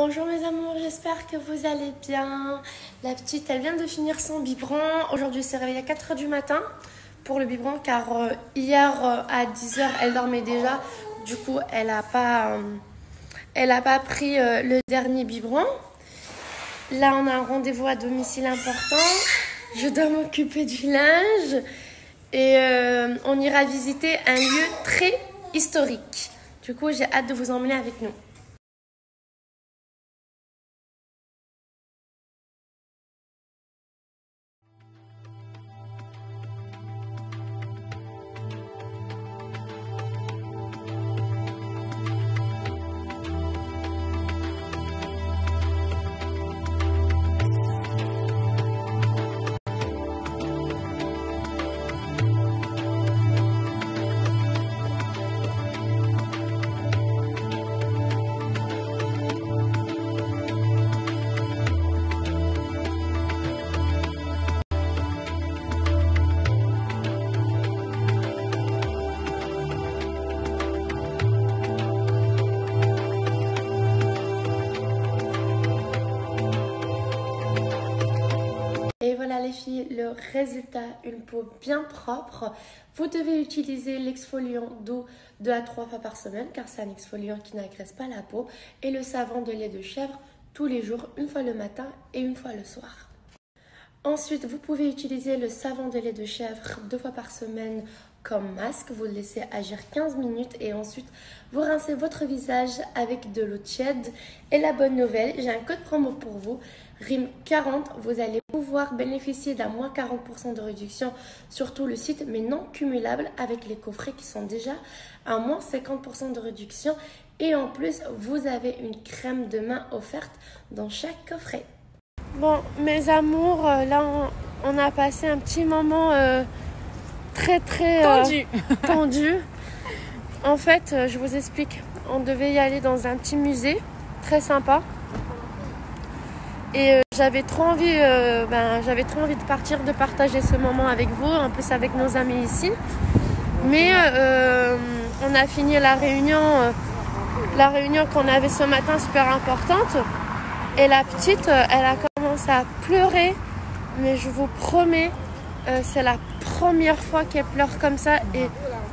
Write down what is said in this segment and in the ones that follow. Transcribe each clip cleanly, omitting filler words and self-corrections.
Bonjour mes amours, j'espère que vous allez bien. La petite, elle vient de finir son biberon. Aujourd'hui, elle s'est réveillée à 4 h du matin pour le biberon car hier à 10 h, elle dormait déjà. Du coup, elle n'a pas pris le dernier biberon. Là, on a un rendez-vous à domicile important. Je dois m'occuper du linge et on ira visiter un lieu très historique. Du coup, j'ai hâte de vous emmener avec nous. Et voilà les filles, le résultat, une peau bien propre. Vous devez utiliser l'exfoliant d'eau 2 à 3 fois par semaine car c'est un exfoliant qui n'agresse pas la peau. Et le savon de lait de chèvre tous les jours, une fois le matin et une fois le soir. Ensuite, vous pouvez utiliser le savon de lait de chèvre 2 fois par semaine comme masque. Vous le laissez agir 15 minutes et ensuite vous rincez votre visage avec de l'eau tiède. Et la bonne nouvelle, j'ai un code promo pour vous, RIM40. Vous allez pouvoir bénéficier d'un moins 40% de réduction sur tout le site, mais non cumulable avec les coffrets qui sont déjà à moins 50% de réduction. Et en plus, vous avez une crème de main offerte dans chaque coffret. Bon, mes amours, là, on a passé un petit moment très tendu. En fait, je vous explique. On devait y aller dans un petit musée très sympa. Et j'avais trop envie de partir, de partager ce moment avec vous, en plus avec nos amis ici. Mais on a fini la réunion qu'on avait ce matin, super importante. Et la petite, elle a commencé à pleurer. Mais je vous promets, c'est la première fois qu'elle pleure comme ça. Et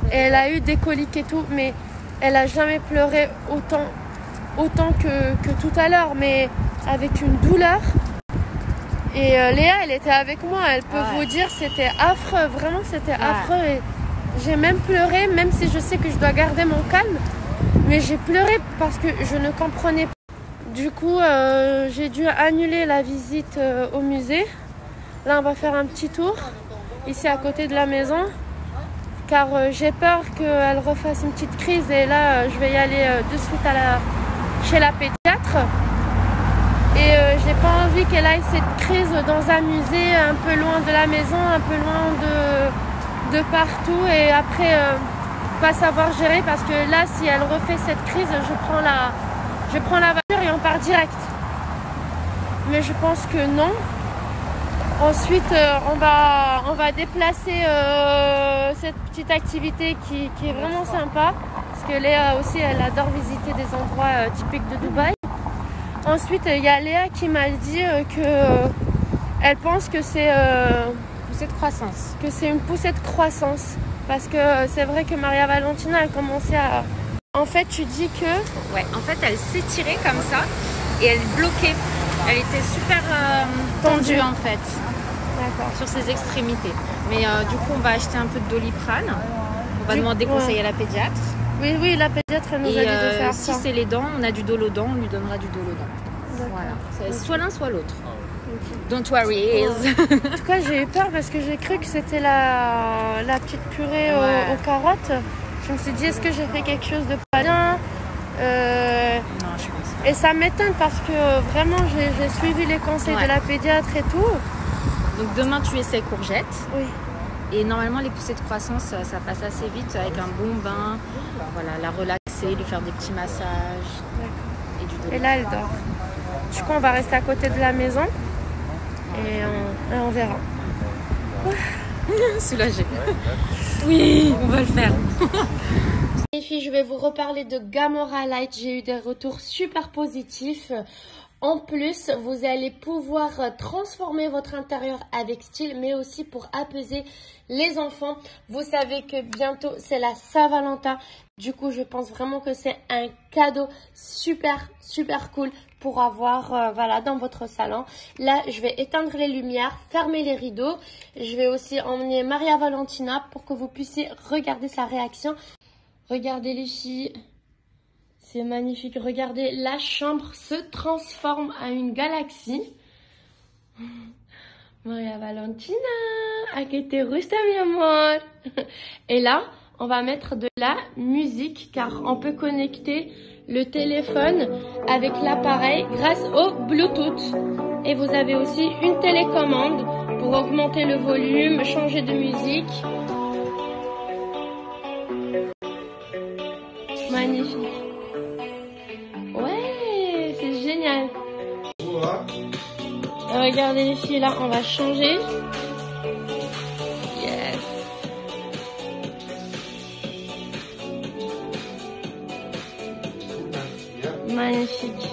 elle a eu des coliques et tout, mais elle a jamais pleuré autant que tout à l'heure, mais avec une douleur. Et Léa, elle était avec moi, elle peut vous dire, c'était affreux, vraiment c'était affreux. Et j'ai même pleuré, même si je sais que je dois garder mon calme, mais j'ai pleuré parce que je ne comprenais pas. Du coup, j'ai dû annuler la visite au musée. Là, on va faire un petit tour ici à côté de la maison, car j'ai peur qu'elle refasse une petite crise. Et là, je vais y aller de suite chez la pédiatre. Et j'ai pas envie qu'elle aille cette crise dans un musée un peu loin de la maison, un peu loin de partout. Et après, pas savoir gérer, parce que là, si elle refait cette crise, je prends la voiture et on part direct. Mais je pense que non. Ensuite, on va déplacer cette petite activité qui est vraiment sympa. Parce que Léa aussi, elle adore visiter des endroits typiques de Dubaï. Ensuite, il y a Léa qui m'a dit qu'elle pense que c'est poussée de croissance. Que c'est une poussée de croissance. Parce que c'est vrai que Maria Valentina a commencé à... En fait, tu dis que... Ouais, en fait, elle s'étirait comme ça et elle bloquait. Elle était super tendue en fait. D'accord. Sur ses extrémités. Mais du coup, on va acheter un peu de Doliprane. On va demander conseil à la pédiatre. Oui, la pédiatre nous a dit de faire ça. Si c'est les dents, on a du Dolodent, on lui donnera du Dolodent. Voilà. C'est soit l'un, soit l'autre. Okay. Don't worry. En tout cas, j'ai eu peur parce que j'ai cru que c'était la petite purée aux carottes. Je me suis dit, est-ce que j'ai fait quelque chose de pas bien? Non, je pense pas. Et ça m'étonne parce que vraiment, j'ai suivi les conseils de la pédiatre et tout. Donc demain, tu essaies courgettes. Oui. Et normalement, les poussées de croissance, ça passe assez vite avec un bon bain. Voilà, la relaxer, lui faire des petits massages. D'accord. Et du dos. Et là, elle dort. Du coup, on va rester à côté de la maison et on verra. Soulagée. Oui, on va le faire. Les filles, je vais vous reparler de Gamora Light. J'ai eu des retours super positifs. En plus, vous allez pouvoir transformer votre intérieur avec style, mais aussi pour apaiser les enfants. Vous savez que bientôt, c'est la Saint-Valentin. Du coup, je pense vraiment que c'est un cadeau super, super cool pour avoir voilà, dans votre salon. Là, je vais éteindre les lumières, fermer les rideaux. Je vais aussi emmener Maria Valentina pour que vous puissiez regarder sa réaction. Regardez les filles. C'est magnifique. Regardez, la chambre se transforme à une galaxie. Maria Valentina, aquí te gusta, mi amor. Et là, on va mettre de la musique car on peut connecter le téléphone avec l'appareil grâce au Bluetooth. Et vous avez aussi une télécommande pour augmenter le volume, changer de musique. Magnifique. Ouais, c'est génial. Regardez les filles, là, on va changer. Yes. Magnifique.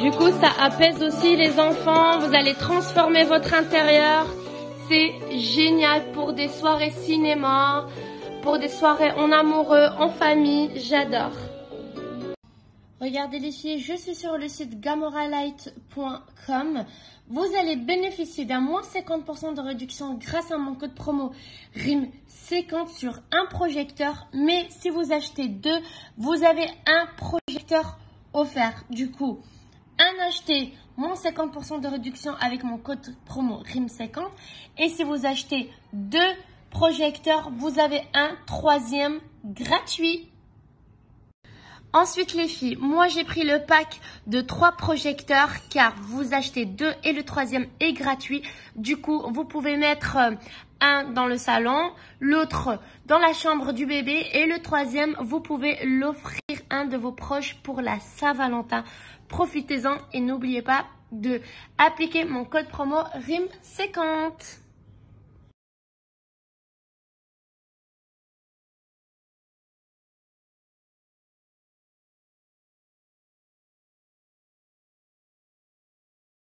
Du coup, ça apaise aussi les enfants. Vous allez transformer votre intérieur. C'est génial pour des soirées cinéma, pour des soirées en amoureux, en famille. J'adore. Regardez les filles, je suis sur le site gamoralight.com. Vous allez bénéficier d'un moins 50% de réduction grâce à mon code promo RIM50 sur un projecteur. Mais si vous achetez deux, vous avez un projecteur offert. Du coup, un acheté, moins 50% de réduction avec mon code promo RIM50. Et si vous achetez deux projecteurs, vous avez un troisième gratuit. Ensuite les filles, moi j'ai pris le pack de 3 projecteurs car vous achetez 2 et le troisième est gratuit. Du coup, vous pouvez mettre un dans le salon, l'autre dans la chambre du bébé et le troisième, vous pouvez l'offrir à un de vos proches pour la Saint-Valentin. Profitez-en et n'oubliez pas de appliquer mon code promo RIM50.